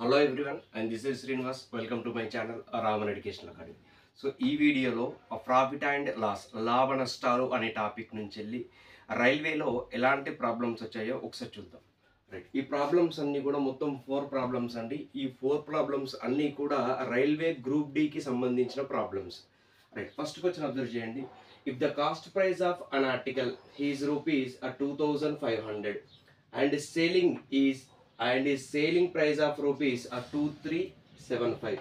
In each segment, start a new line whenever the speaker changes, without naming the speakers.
Hello everyone, and this is Srinivas. Welcome to my channel Raman Educational Academy. So ఈ వీడియోలో profit and loss లాభ నష్టాలు అనే topic నుంచి వెళ్ళి రైల్వేలో ఎలాంటి ప్రాబ్లమ్స్ వచ్చాయో ఒకసారి చూద్దాం. రైట్, ఈ ప్రాబ్లమ్స్ అన్నీ కూడా మొత్తం 4 ప్రాబ్లమ్స్ అండి. ఈ 4 ప్రాబ్లమ్స్ అన్నీ కూడా రైల్వే గ్రూప్ డికి సంబంధించిన problems. Right, first question observe చేయండి. If the cost price of an article is rupees 2500 and his selling price of rupees 2375,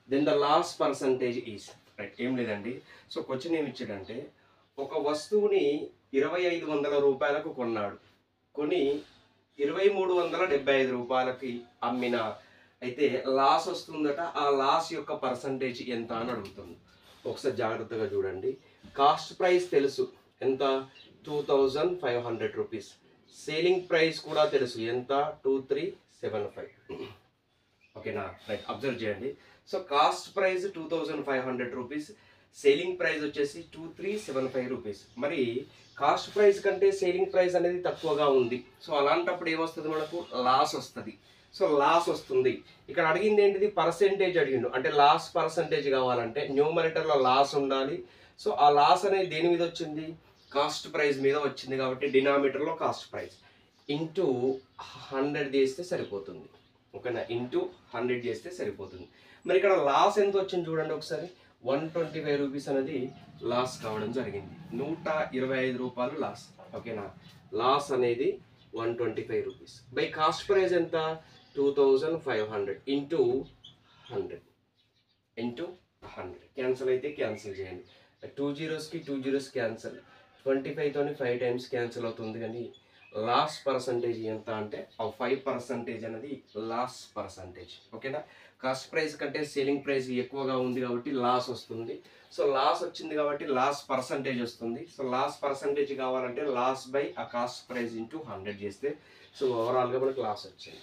then the loss percentage is. Right, ఏం లేదండి. సో క్వశ్చన్ ఏమి ఇచ్చాడంటే, ఒక వస్తువుని 2500 రూపాయలకు కొన్నాడు, కొని 2375 రూపాయలకి అమ్మిన, అయితే లాస్ వస్తుందట. ఆ లాస్ యొక్క పర్సంటేజ్ ఎంత అని అడుగుతుంది. ఒకసారి జాగ్రత్తగా చూడండి. కాస్ట్ ప్రైస్ తెలుసు, ఎంత? 2500 రూపీస్. సేలింగ్ ప్రైస్ కూడా తెలుసు, ఎంత? 2375. ఓకేనా? రైట్, అబ్జర్వ్ చేయండి. So cost price 2500 rupees, selling price వచ్చేసి 2375 రూపీస్. మరి కాస్ట్ ప్రైస్ కంటే సేలింగ్ ప్రైస్ అనేది తక్కువగా ఉంది. సో అలాంటప్పుడు ఏమొస్తుంది? మనకు లాస్ వస్తుంది. సో లాస్ వస్తుంది. ఇక్కడ అడిగింది ఏంటిది? పర్సెంటేజ్ అడిగిండు. అంటే లాస్ పర్సెంటేజ్ కావాలంటే న్యూమరేటర్లో లాస్ ఉండాలి. సో ఆ లాస్ అనేది దేని మీద వచ్చింది? కాస్ట్ ప్రైస్ మీద వచ్చింది. కాబట్టి డినామినేటర్లో కాస్ట్ ప్రైస్ ఇంటూ 100 చేస్తే సరిపోతుంది. ఓకేనా? ఇంటూ 100 చేస్తే సరిపోతుంది. మరి ఇక్కడ లాస్ ఎంత వచ్చింది చూడండి ఒకసారి. 125 రూపీస్ అనేది లాస్ కావడం జరిగింది. 125 రూపాయలు లాస్. ఓకేనా? లాస్ అనేది 125 రూపీస్ బై కాస్ట్ ప్రైస్ ఎంత? 2500 ఇంటూ 100 ఇంటూ 100. క్యాన్సిల్ అయితే క్యాన్సిల్ చేయండి. 2 zeros కి 2 zeros క్యాన్సిల్. 25 తోని 5 టైమ్స్ క్యాన్సిల్ అవుతుంది. కానీ లాస్ పర్సంటేజ్ ఎంత అంటే 5% అనేది లాస్ పర్సంటేజ్. ఓకేనా? కాస్ట్ ప్రైస్ కంటే సేలింగ్ ప్రైస్ ఎక్కువగా ఉంది కాబట్టి లాస్ వస్తుంది. సో లాస్ వచ్చింది కాబట్టి లాస్ పర్సంటేజ్ వస్తుంది. సో లాస్ పర్సంటేజ్ కావాలంటే లాస్ బై ఆ కాస్ట్ ప్రైస్ ఇంటూ 100 చేస్తే సో ఓవరాల్గా మనకు లాస్ వచ్చింది.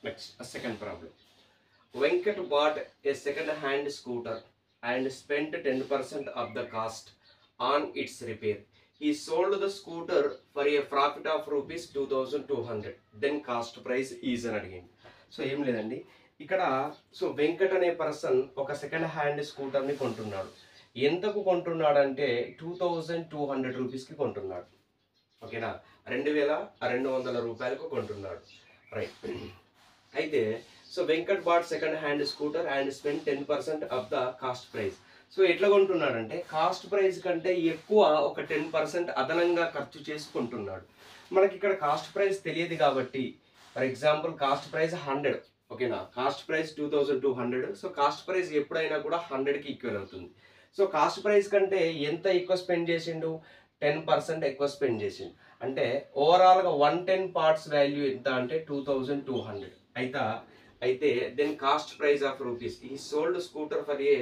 Next second problem. Venkat bought a second hand scooter and spent 10% of the cost on its repair. He sold the scooter for a profit of rupees 2200. Then cost price is అని అడిగింది. So ఏం లేదండి ఇక్కడ. So Venkat అనే person ఒక second hand స్కూటర్ని కొంటున్నాడు. ఎంతకు కొంటున్నాడు అంటే 2200 రూపీస్కి కొంటున్నాడు. ఓకేనా? 2200 రూపాయలకు కొంటున్నాడు. రైట్, అయితే so Venkat bought second hand scooter and spend 10% of the cost price. So ఎట్లా కొంటున్నాడంటే కాస్ట్ ప్రైస్ కంటే ఎక్కువ ఒక 10% అదనంగా ఖర్చు చేసుకుంటున్నాడు. మనకి ఇక్కడ కాస్ట్ ప్రైస్ తెలియదు కాబట్టి, ఫర్ ఎగ్జాంపుల్ కాస్ట్ ప్రైస్ 100. ఓకేనా? Cost price 2200. So cost price ఎప్పుడైనా కూడా 100కి ఈక్వల్ అవుతుంది. సో కాస్ట్ ప్రైస్ కంటే ఎంత ఎక్కువ స్పెండ్ చేసిండు? 10% ఎక్కువ స్పెండ్ చేసిండు. అంటే ఓవరాల్గా 110 పార్ట్స్ వాల్యూ ఎంత అంటే 2200 అయితే then cost price of rupees. He sold scooter for a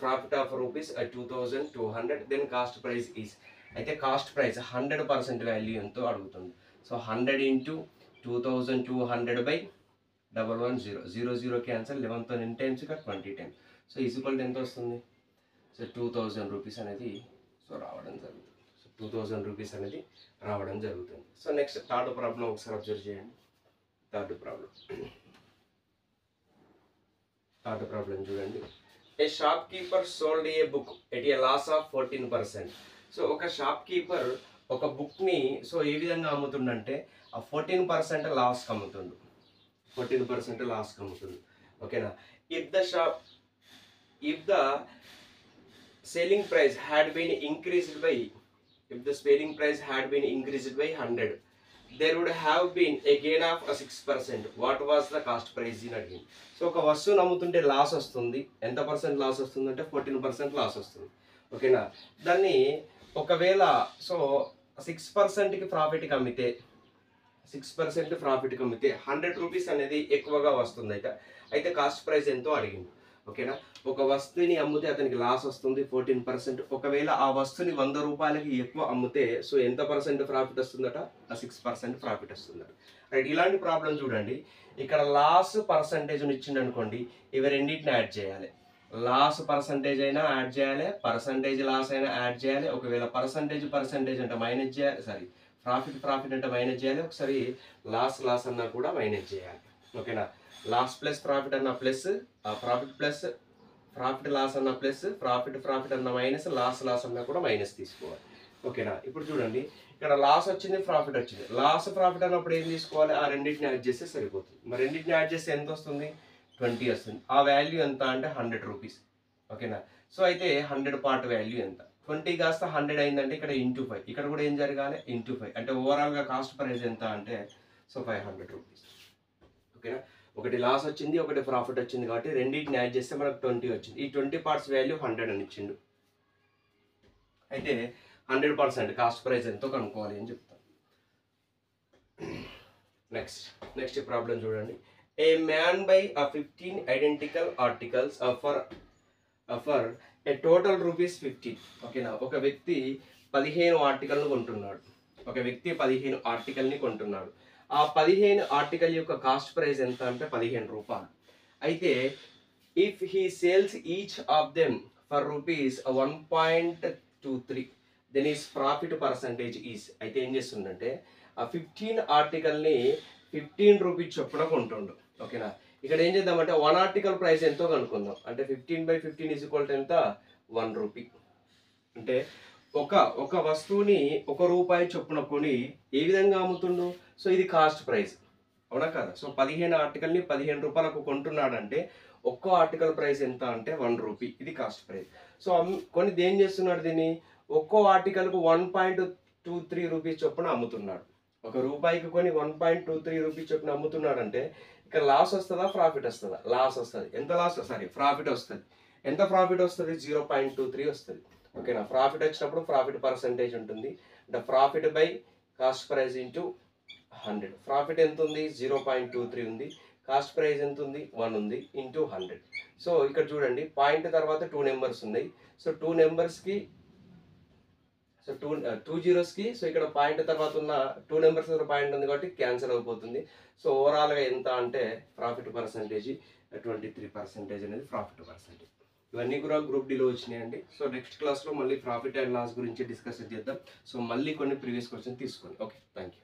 profit of rupees 2200. Then cost price is. అయితే కాస్ట్ ప్రైస్ 100% వాల్యూ ఎంతో అడుగుతుంది. So 100 into 2200 by 110. 00 క్యాన్సల్. 11తో 10 టైమ్స్ ఇక్కడ 20 టైమ్స్. సో ఈక్వల్ ఎంత వస్తుంది? సో 2000 రూపీస్ అనేది సో రావడం జరుగుతుంది. సో 2000 రూపీస్ అనేది రావడం జరుగుతుంది. సో నెక్స్ట్ థర్డ్ ప్రాబ్లం ఒకసారి అబ్జర్వ్ చేయండి. థర్డ్ ప్రాబ్లం చూడండి. A shopkeeper sold a book at a loss of 14%. So ఒక షాప్ కీపర్ ఒక బుక్ని సో ఏ విధంగా అమ్ముతుండంటే ఆ 14% లాస్కి అమ్ముతుండు. 14% లాస్కి అమ్ముతుంది. ఓకేనా? If the selling price had been increased by 100, there would have been a gain of 6%. What was the cost price in అడిగింది. సో ఒక వస్తువుని అమ్ముతుంటే లాస్ వస్తుంది. ఎంత పర్సెంట్ లాస్ వస్తుంది అంటే 14% లాస్ వస్తుంది. ఓకేనా? దాన్ని ఒకవేళ సో 6%కి ప్రాఫిట్కి అమ్మితే 100 రూపీస్ అనేది ఎక్కువగా వస్తుంది. అయితే కాస్ట్ ప్రైస్ ఎంతో అడిగింది. ఓకేనా? ఒక వస్తువుని అమ్మితే అతనికి లాస్ వస్తుంది 14%. ఒకవేళ ఆ వస్తువుని 100 రూపాయలకి ఎక్కువ అమ్మితే సో ఎంత పర్సెంట్ ప్రాఫిట్ వస్తుందట? 6% ప్రాఫిట్ వస్తుందట. రైట్, ఇలాంటి ప్రాబ్లం చూడండి. ఇక్కడ లాస్ పర్సంటేజ్ ఇచ్చిండు అనుకోండి, ఇవి రెండింటిని యాడ్ చేయాలి. లాస్ పర్సంటేజ్ అయినా యాడ్ చేయాలి, పర్సంటేజ్ లాస్ అయినా యాడ్ చేయాలి. ఒకవేళ పర్సంటేజ్ అంటే మైనస్ చేయాలి, సారీ ప్రాఫిట్ అంటే మైనస్ చేయాలి. ఒకసారి లాస్ అన్నా కూడా మైనస్ చేయాలి. ఓకేనా, లాస్ ప్లస్ ప్రాఫిట్ అన్న plus, profit plus profit loss అన్న ప్లస్, ప్రాఫిట్ అన్న మైనస్, లాస్ అన్న కూడా మైనస్ తీసుకోవాలి. ఓకేనా, ఇప్పుడు చూడండి ఇక్కడ లాస్ వచ్చింది, ప్రాఫిట్ వచ్చింది. లాస్ ప్రాఫిట్ అన్నప్పుడు ఏం తీసుకోవాలి, ఆ రెండింటిని యాడ్ చేస్తే సరిపోతుంది. మరి రెండింటిని యాడ్ చేస్తే ఎంత వస్తుంది, 20 వస్తుంది. ఆ వాల్యూ ఎంత అంటే 100 రూపీస్. ఓకేనా, సో అయితే 100 పార్ట్ వాల్యూ ఎంత, 20 కాస్త 100 అయిందంటే ఇక్కడ ఇంటూ 5, ఇక్కడ కూడా ఏం జరగాలి, ఇంటూ 5. అంటే ఓవరాల్గా కాస్ట్ ప్రైస్ ఎంత అంటే సో 500 రూపీస్. ఓకేనా, ఒకటి లాస్ వచ్చింది, ఒకటి ప్రాఫిట్ వచ్చింది, కాబట్టి రెండింటిని యాడ్ చేస్తే మనకు 20 వచ్చింది. ఈ 20 పార్ట్స్ వాల్యూ 100 అని ఇచ్చిండు. అయితే 100% కాస్ట్ ప్రైస్ ఎంతో కనుక్కోవాలి అని చెప్తాను. నెక్స్ట్ ప్రాబ్లం చూడండి. ఏ man by 15 identical articles for a total rupees 15. ఓకేనా, ఒక వ్యక్తి 15 ఆర్టికల్ను కొంటున్నాడు. ఒక వ్యక్తి 15 ఆర్టికల్ని కొంటున్నాడు. ఆ 15 ఆర్టికల్ యొక్క కాస్ట్ ప్రైస్ ఎంత అంటే 15 రూపాయలు. అయితే if he sales each of them for rupees 1.23, then is profit percentage is. అయితే ఏం చేస్తుందంటే ఆ 15 ఆర్టికల్ని 15 రూపీస్ చొప్పున కొంటుండు. ఓకేనా, ఇక్కడ ఏం చేద్దామంటే 1 ఆర్టికల్ ప్రైస్ ఎంతో కనుక్కుందాం. అంటే 15/15 ఈజ్ ఈక్వల్ టు ఎంత, 1 రూపీ. అంటే ఒక వస్తువుని 1 రూపాయి చొప్పున కొని ఏ విధంగా అమ్ముతుండు, సో ఇది కాస్ట్ ప్రైస్, అవునా కదా. సో 15 ఆర్టికల్ని 15 రూపాయలకు కొంటున్నాడంటే ఒక్కో ఆర్టికల్ ప్రైస్ ఎంత అంటే 1 రూపీ, ఇది కాస్ట్ ప్రైస్. సో కొన్ని దేని చేస్తున్నాడు, దీన్ని ఒక్కో ఆర్టికల్కు 1.23 రూపీస్ చొప్పున అమ్ముతున్నాడు. 1 రూపాయికి కొని 1.23 రూపీస్ చొప్పున అమ్ముతున్నాడు అంటే ఇక్కడ లాస్ వస్తుందా, ప్రాఫిట్ వస్తుందా, లాస్ వస్తుంది. ఎంత లాస్, సారీ ప్రాఫిట్ వస్తుంది. ఎంత ప్రాఫిట్ వస్తుంది, 0.23 వస్తుంది. ఓకేనా, ప్రాఫిట్ వచ్చినప్పుడు ప్రాఫిట్ పర్సంటేజ్ ఉంటుంది. అంటే profit by cost price into 100. Profit ఎంత ఉంది, 0.23 ఉంది. కాస్ట్ ప్రైస్ ఎంత ఉంది, 1 ఉంది, ఇంటూ 100. సో ఇక్కడ చూడండి పాయింట్ తర్వాత 2 నెంబర్స్ ఉన్నాయి. సో 2 నెంబర్స్కి, సో 2 జీరోస్కి, సో ఇక్కడ పాయింట్ తర్వాత ఉన్న 2 నెంబర్స్ పాయింట్ ఉంది కాబట్టి క్యాన్సిల్ అయిపోతుంది. సో ఓవరాల్గా ఎంత అంటే ప్రాఫిట్ పర్సంటేజ్ 23% అనేది ప్రాఫిట్ పర్సంటేజ్. ఇవన్నీ కూడా గ్రూప్ డీలో వచ్చినాయండి. సో నెక్స్ట్ క్లాస్లో మళ్ళీ ప్రాఫిట్ అండ్ లాస్ గురించి డిస్కస్ చేద్దాం. సో మళ్ళీ కొన్ని ప్రీవియస్ క్వశ్చన్ తీసుకోండి. Okay, thank you.